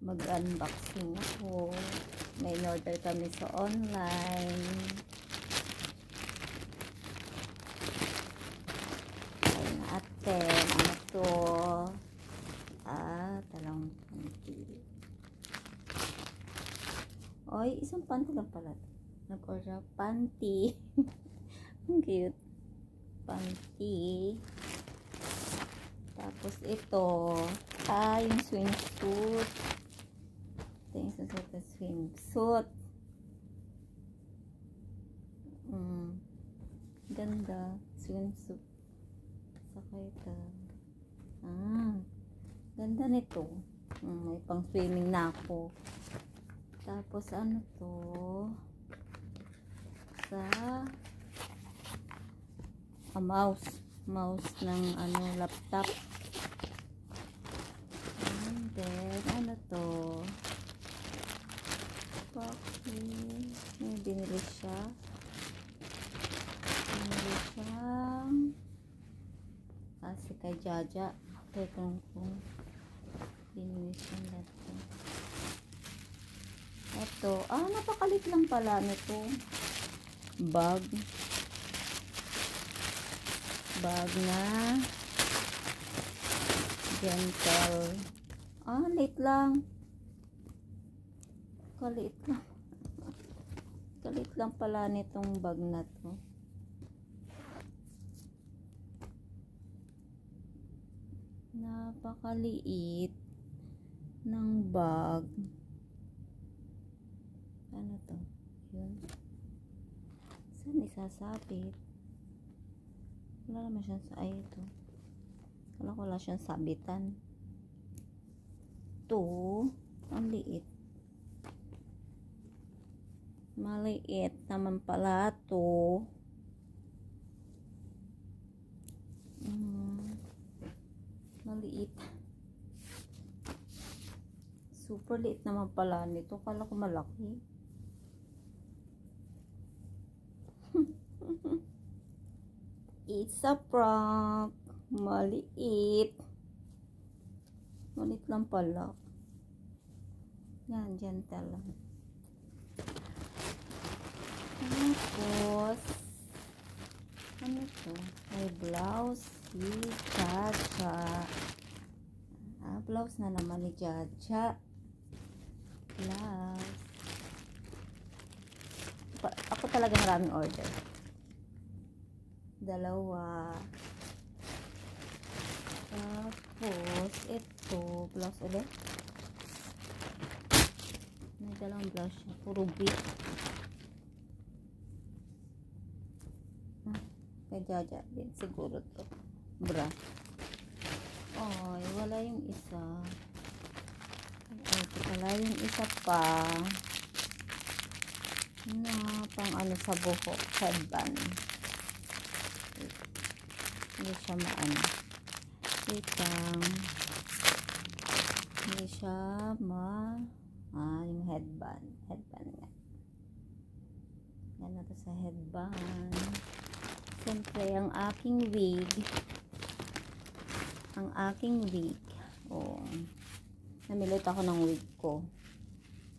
mag-unboxing ako. May order kami sa online. Ay natin. Ano to? Talong panty. Oy, isang panty lang pala. Nag-order panty. Ang cute. Panty. Tapos ito. Yung swimsuit. Ito yung susuot na swimsuit. Ganda. Swimsuit. Saka ito. Ganda nito. May pang swimming na ako. Tapos ano to? Mouse. Mouse ng laptop. And then, ano to? Bakit? May binili siya. Binili siyang kasi kay Jaja. Teka kung binili siyang laptop. Ito. Napakalit lang pala nito. Bag. Bag na gentle. Late lang. Kalit lang. Kalit lang pala nitong bag na to. Napakaliit ng bag. Ano to? Yun. Saan isasabit? Wala naman siyang ito. Wala siyang sabitan. Ito, ang liit. Maliit naman pala ito. Maliit. Super liit naman pala nito. Kala ko malaki. It's a prank. Maliit. Maliit lang pala. Yan, gentle lang. Tapos, ano to? May blouse si Jaja. Blouse na naman ni Jaja. Blouse. Ako talaga maraming order. Dalawa. Tapos, ito. Blouse ulit. May dalawang blouse siya. Puro big. Kay Jaja din. Siguro to. Bra. Wala yung isa. Ito pala yung isa pa. Na pang sa buhok. Headband. Hindi siya hindi siya yung headband nga yan na to sa headband. Siyempre ang aking wig namilit ako ng wig ko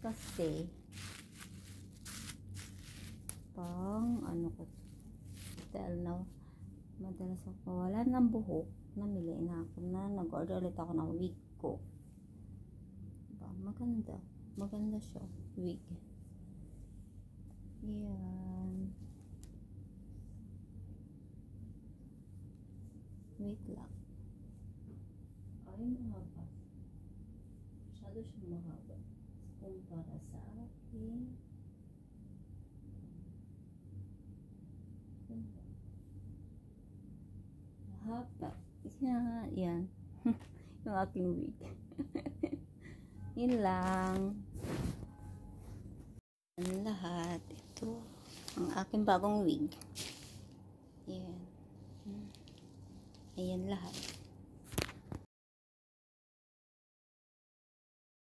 kasi pang ko dahil na madalas ako wala ng buhok, namili na ako na nag-order ulit ako ng wig ko. Diba? Maganda siya, wig. Yan. Wait lang. Mahaba. Masyado siyang mahaba kumpara sa akin. Mahaba. Yan. Yung aking wig. Yun lang. Yan lahat. Ito. Ang aking bagong wig. Yan. Ayan lahat.